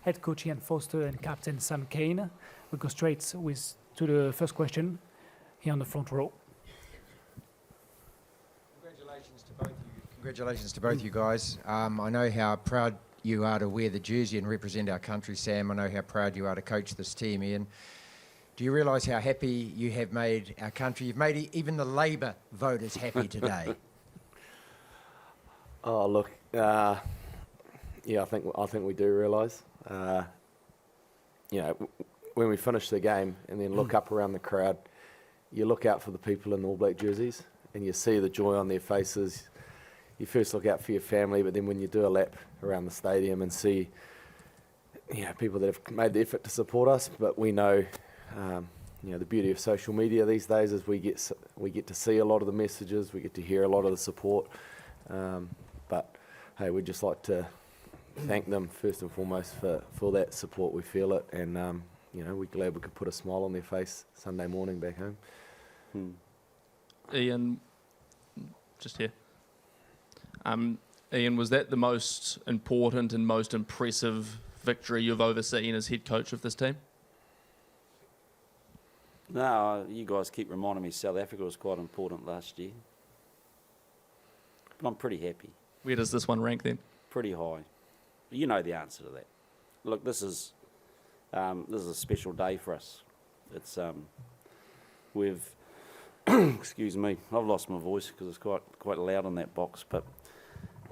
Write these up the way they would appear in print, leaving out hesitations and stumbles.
head coach Ian Foster and captain Sam Kane. We go straight to the first question here on the front row. Congratulations to both you guys. I know how proud you are to wear the jersey and represent our country, Sam. I know how proud you are to coach this team, Ian. Do you realise how happy you have made our country? You've made even the Labour voters happy today. Oh, look, yeah, I think we do realise. When we finish the game and then look up around the crowd, you look out for the people in the All Black jerseys and you see the joy on their faces. You first look out for your family, but then when you do a lap around the stadium and see, people that have made the effort to support us, but we know, the beauty of social media these days is we get to see a lot of the messages, we get to hear a lot of the support. But hey, we'd just like to thank them first and foremost for that support. We feel it, and we're glad we could put a smile on their face Sunday morning back home. Ian, just here. Ian, was that the most important and most impressive victory you've overseen as head coach of this team? No, you guys keep reminding me South Africa was quite important last year. But I'm pretty happy. Where does this one rank then? Pretty high. You know the answer to that. Look, this is a special day for us. It's we've excuse me, I've lost my voice because it's quite loud in that box. But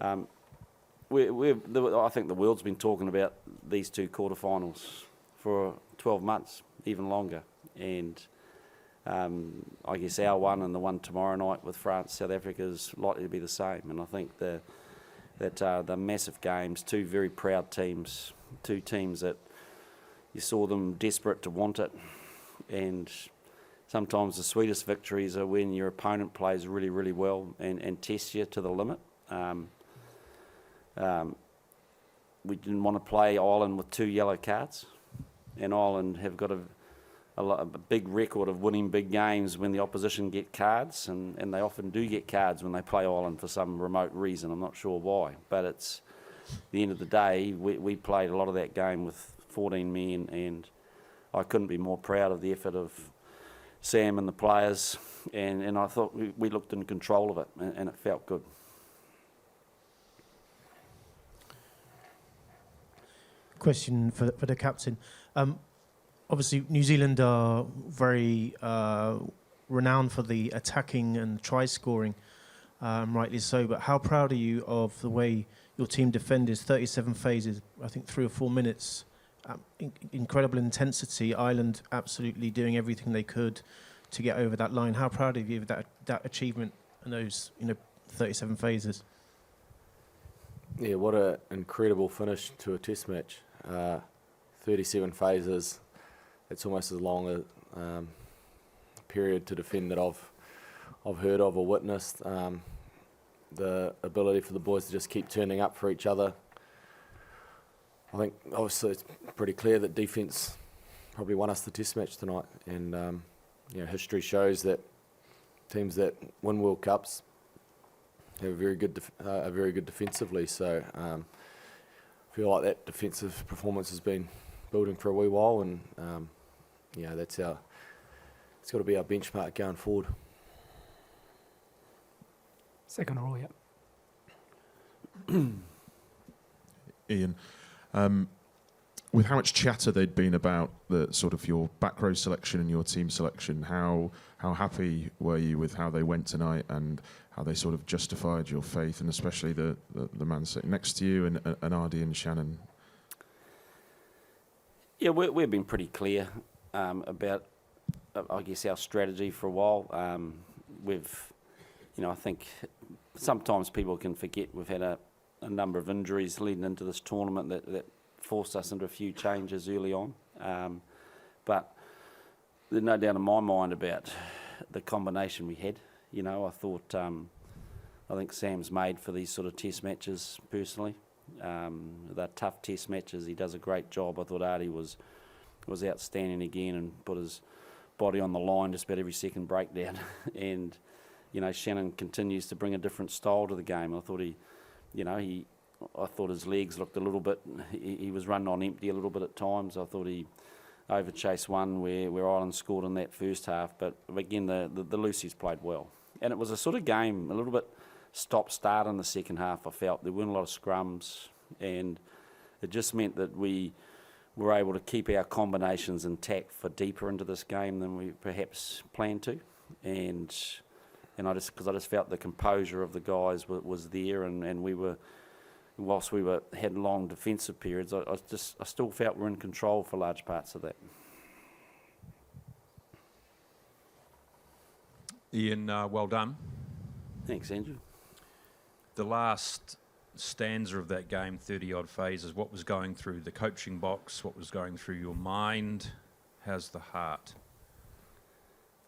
I think the world's been talking about these two quarterfinals for 12 months, even longer. And I guess our one and the one tomorrow night with France, South Africa is likely to be the same. And I think the massive games, two very proud teams, two teams that you saw them desperate to want it. And sometimes the sweetest victories are when your opponent plays really, really well and tests you to the limit. We didn't want to play Ireland with 2 yellow cards, and Ireland have got a big record of winning big games when the opposition get cards, and they often do get cards when they play Ireland for some remote reason. I'm not sure why, but it's the end of the day, we played a lot of that game with 14 men, and I couldn't be more proud of the effort of Sam and the players, and I thought we looked in control of it, and it felt good. Question for the captain. Obviously, New Zealand are very renowned for the attacking and try scoring, rightly so. But how proud are you of the way your team defended 37 phases, I think 3 or 4 minutes, incredible intensity, Ireland absolutely doing everything they could to get over that line. How proud are you of that achievement and those 37 phases? Yeah, what an incredible finish to a test match. 37 phases. It's almost as long a period to defend that I've heard of or witnessed. The ability for the boys to just keep turning up for each other. I think obviously it's pretty clear that defence probably won us the test match tonight, and history shows that teams that win World Cups have very good defensively. So I feel like that defensive performance has been building for a wee while, and it's got to be our benchmark going forward. Second row, yeah. Ian, with how much chatter there'd been about the sort of your back row selection and your team selection, how happy were you with how they went tonight and how they sort of justified your faith, and especially the man sitting next to you and Ardy and Shannon? Yeah, we've been pretty clear about, I guess, our strategy for a while. I think sometimes people can forget we've had a number of injuries leading into this tournament that forced us into a few changes early on. But there's no doubt in my mind about the combination we had. I thought, I think Sam's made for these sort of test matches personally. They're tough test matches. He does a great job. I thought Ardy was outstanding again and put his body on the line just about every second breakdown. And Shannon continues to bring a different style to the game. I thought he I thought his legs looked a little bit, he was running on empty a little bit at times. I thought he overchased one where Ireland scored in that first half. But again, the Lucy's played well. And it was a sort of game, a little bit stop-start in the second half, I felt. There weren't a lot of scrums, and it just meant that we were able to keep our combinations intact for deeper into this game than we perhaps planned to. And I just felt the composure of the guys was there, and we were, whilst we had long defensive periods, I still felt we were in control for large parts of that. Ian, well done. Thanks, Andrew. The last stanza of that game, 30-odd phases, what was going through the coaching box? What was going through your mind? How's the heart?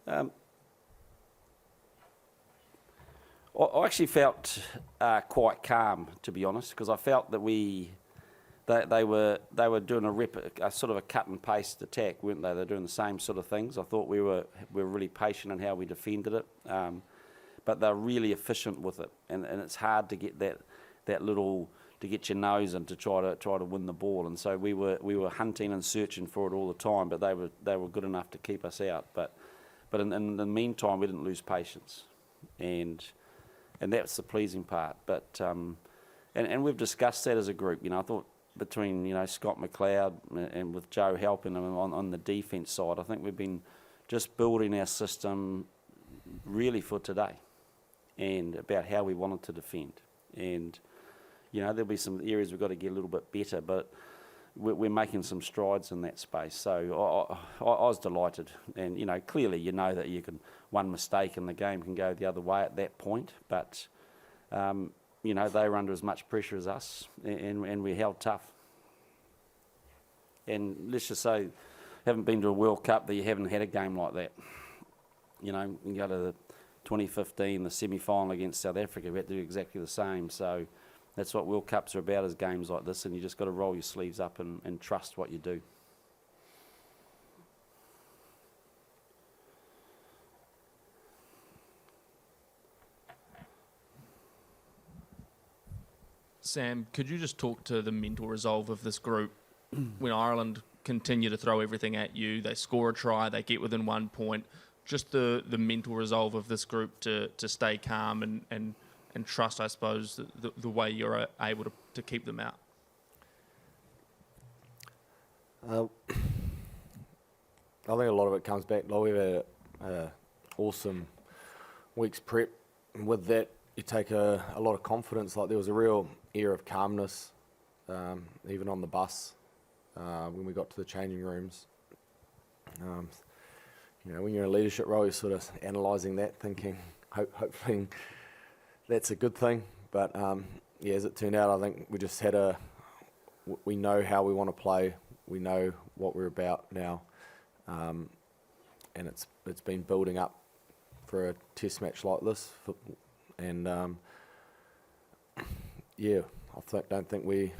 I actually felt quite calm, to be honest, because I felt that they were doing a sort of a cut and paste attack, weren't they? They're doing the same sort of things. I thought we were really patient in how we defended it, but they're really efficient with it, and it's hard to get that little, to get your nose in to try to win the ball. And so we were hunting and searching for it all the time, but they were good enough to keep us out. But in the meantime, we didn't lose patience, and that's the pleasing part. But and we've discussed that as a group. I thought between Scott McLeod and with Joe helping him on the defence side, I think we've been just building our system really for today, and about how we wanted to defend. And there'll be some areas we've got to get a little bit better, but we're making some strides in that space. So I was delighted, and clearly that one mistake in the game can go the other way at that point, but they were under as much pressure as us, and we held tough. And let's just say, haven't been to a World Cup that you haven't had a game like that. You go to the 2015, the semi-final against South Africa, we had to do exactly the same. So that's what World Cups are about, is games like this, and you just got to roll your sleeves up and trust what you do. Sam, could you just talk to the mental resolve of this group when Ireland continue to throw everything at you, they score a try, they get within 1 point, just the mental resolve of this group to stay calm and trust, I suppose, the way you're able to keep them out? I think a lot of it comes back, we had an awesome week's prep, and with that you take a lot of confidence. There was a real air of calmness, even on the bus, when we got to the changing rooms. When you're in a leadership role, you're sort of analysing that, thinking, hopefully that's a good thing. But as it turned out, I think we just had we know how we want to play, we know what we're about now, and it's been building up for a test match like this. And I don't think we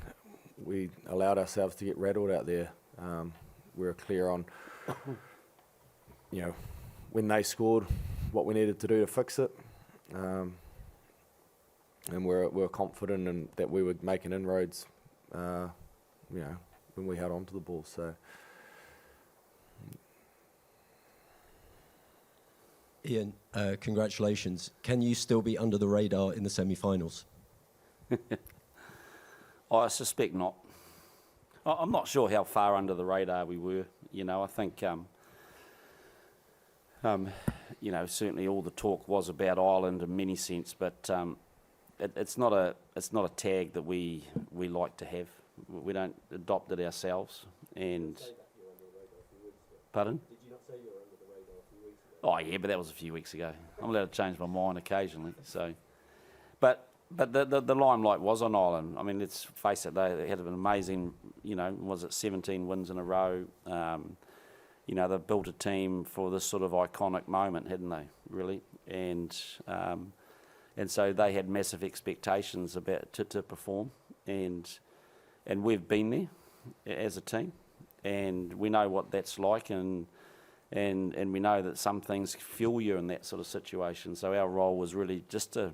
allowed ourselves to get rattled out there. We were clear on, when they scored, what we needed to do to fix it, and we're confident in that we were making inroads, when we held on to the ball. So. Ian, congratulations. Can you still be under the radar in the semi-finals? I suspect not. I'm not sure how far under the radar we were. I think, certainly all the talk was about Ireland in many sense, but it's not a tag that we like to have. We don't adopt it ourselves. And pardon? Oh yeah, but that was a few weeks ago. I'm allowed to change my mind occasionally. So, but the limelight was on Ireland. I mean, let's face it, they had an amazing, 17 wins in a row. They've built a team for this sort of iconic moment, hadn't they? Really, and so they had massive expectations about to perform, and we've been there as a team, and we know what that's like, and we know that some things fuel you in that sort of situation. So our role was really just to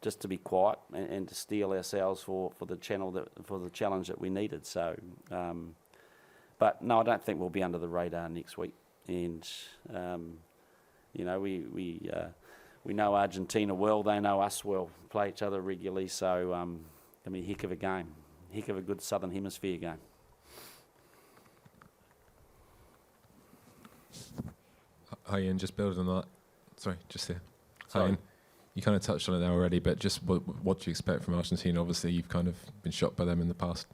just to be quiet and to steel ourselves for the challenge that we needed. So, but no, I don't think we'll be under the radar next week. And you know, we know Argentina well; they know us well. Play each other regularly, so I mean, heck of a game, heck of a good Southern Hemisphere game. Hi Ian, just building on that. Sorry, just here. Hi Sorry. Ian. You kind of touched on it now already, but just what do you expect from Argentina? Obviously, you've kind of been shocked by them in the past.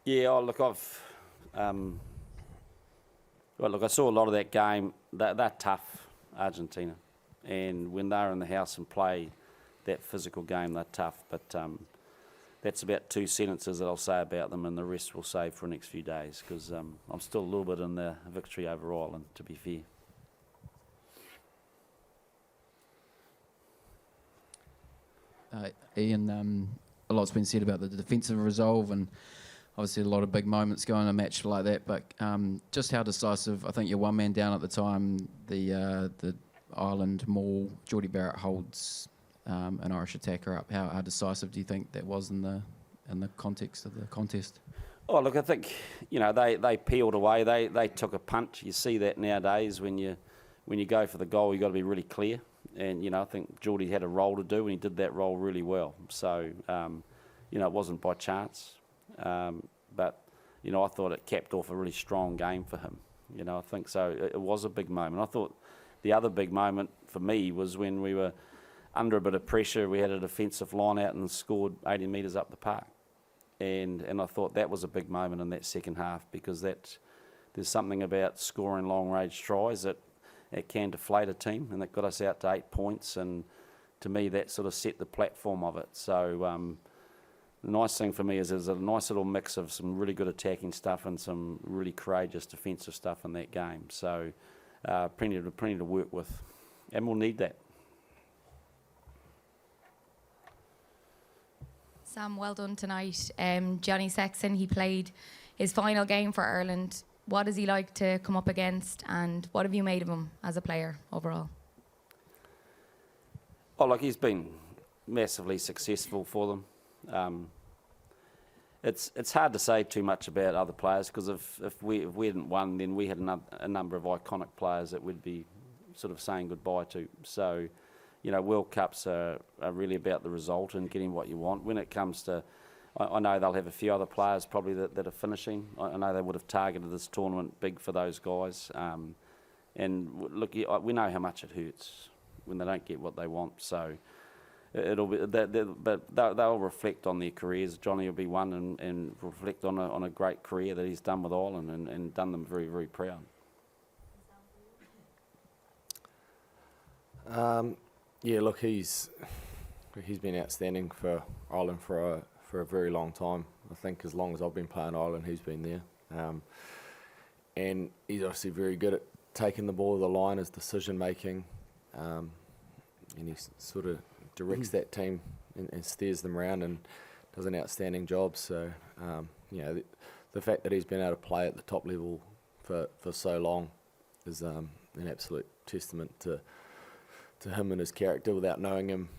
Yeah, look, I saw a lot of that game. They're tough, Argentina, and when they're in the house and play that physical game, they're tough. But that's about 2 sentences that I'll say about them, and the rest we'll save for the next few days, because I'm still a little bit in the victory over Ireland, to be fair. Ian, a lot's been said about the defensive resolve, and obviously a lot of big moments going in a match like that, but just how decisive, I think you're one man down at the time, the Ireland maul, Geordie Barrett holds an Irish attacker up. How decisive do you think that was in the context of the contest? Oh, look, I think, you know, they peeled away, they took a punt. You see that nowadays when you go for the goal, you've got to be really clear. And, you know, I think Geordie had a role to do, and he did that role really well. So, you know, it wasn't by chance. But, you know, I thought it capped off a really strong game for him. You know, I think so. It was a big moment. I thought the other big moment for me was when we were under a bit of pressure. We had a defensive line out and scored 80 metres up the park. And I thought that was a big moment in that second half, because there's something about scoring long-range tries that it can deflate a team, and that got us out to 8 points, and to me that sort of set the platform of it. So the nice thing for me is there's a nice little mix of some really good attacking stuff and some really courageous defensive stuff in that game. So plenty to work with, and we'll need that. Sam, well done tonight. Johnny Sexton, he played his final game for Ireland. What is he like to come up against, and what have you made of him as a player overall? Oh, look, he's been massively successful for them. It's hard to say too much about other players, because if we hadn't won, then we had a number of iconic players that we'd be sort of saying goodbye to. So, you know, World Cups are really about the result and getting what you want. When it comes to, I know they'll have a few other players probably that are finishing. I know they would have targeted this tournament big for those guys. And look, we know how much it hurts when they don't get what they want. So it'll be, but they'll reflect on their careers. Johnny will be one and reflect on a great career that he's done with Ireland and done them very, very proud. Yeah, look, he's been outstanding for Ireland for a very long time. I think as long as I've been playing Ireland, he's been there. And he's obviously very good at taking the ball to the line, his decision making, and he sort of directs that team and steers them around and does an outstanding job. So, you know, the fact that he's been able to play at the top level for so long is an absolute testament to him and his character, without knowing him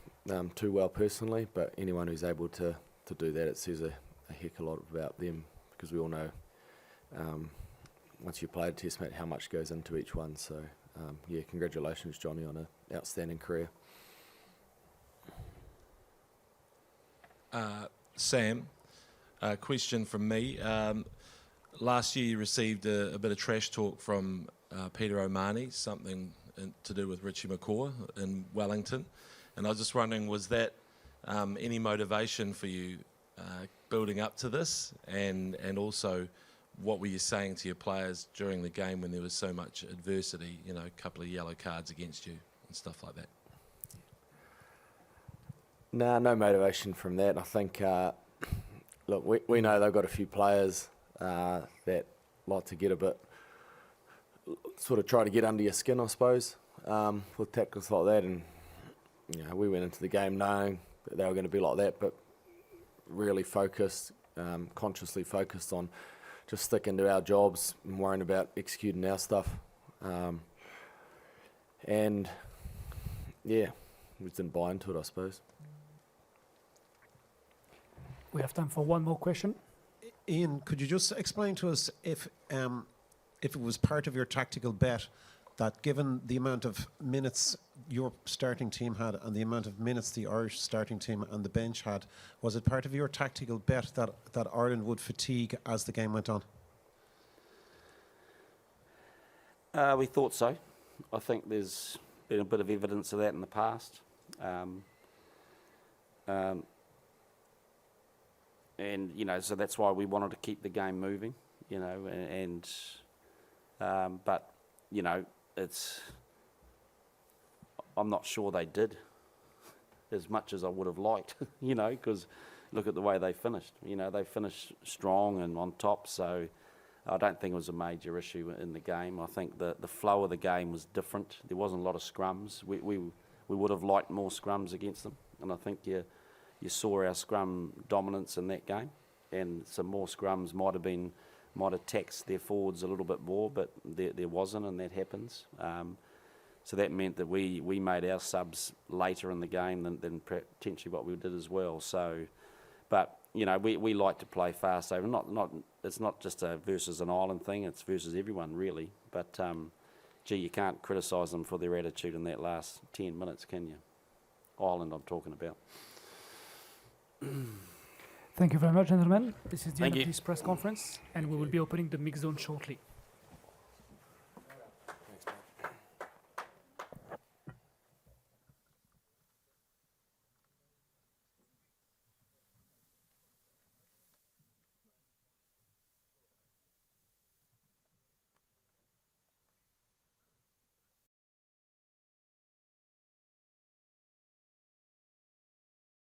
too well personally. But anyone who's able to do that, it says a heck of a lot about them, because we all know once you play a test match how much goes into each one. So yeah, congratulations Johnny on an outstanding career. Sam, a question from me. Last year you received a bit of trash talk from Peter O'Mahony, something to do with Richie McCaw in Wellington, and I was just wondering, was that any motivation for you building up to this, and also what were you saying to your players during the game when there was so much adversity, you know, a couple of yellow cards against you and stuff like that? No motivation from that. I think, look, we know they've got a few players that like to get a bit, sort of try to get under your skin, I suppose, with tactics like that. And, you know, we went into the game knowing that they were going to be like that, but really focused, consciously focused on just sticking to our jobs and worrying about executing our stuff. And, yeah, we just didn't buy into it, I suppose. We have time for one more question. Ian, could you just explain to us if it was part of your tactical bet that given the amount of minutes your starting team had and the amount of minutes the Irish starting team and the bench had, was it part of your tactical bet that Ireland would fatigue as the game went on? We thought so. I think there's been a bit of evidence of that in the past. And, you know, so that's why we wanted to keep the game moving, you know, but, you know, I'm not sure they did as much as I would have liked, you know, because look at the way they finished. You know, they finished strong and on top, so I don't think it was a major issue in the game. I think the flow of the game was different. There wasn't a lot of scrums. We would have liked more scrums against them, and I think you saw our scrum dominance in that game, and some more scrums might have taxed their forwards a little bit more, but there wasn't, and that happens. So that meant that we made our subs later in the game than potentially what we did as well. So, but you know, we like to play fast over. It's not just a versus an Ireland thing. It's versus everyone really. But gee, you can't criticise them for their attitude in that last 10 minutes, can you? Ireland, I'm talking about. Thank you very much, gentlemen. This is the Thank end you. of this press conference, and we will be opening the mixed zone shortly.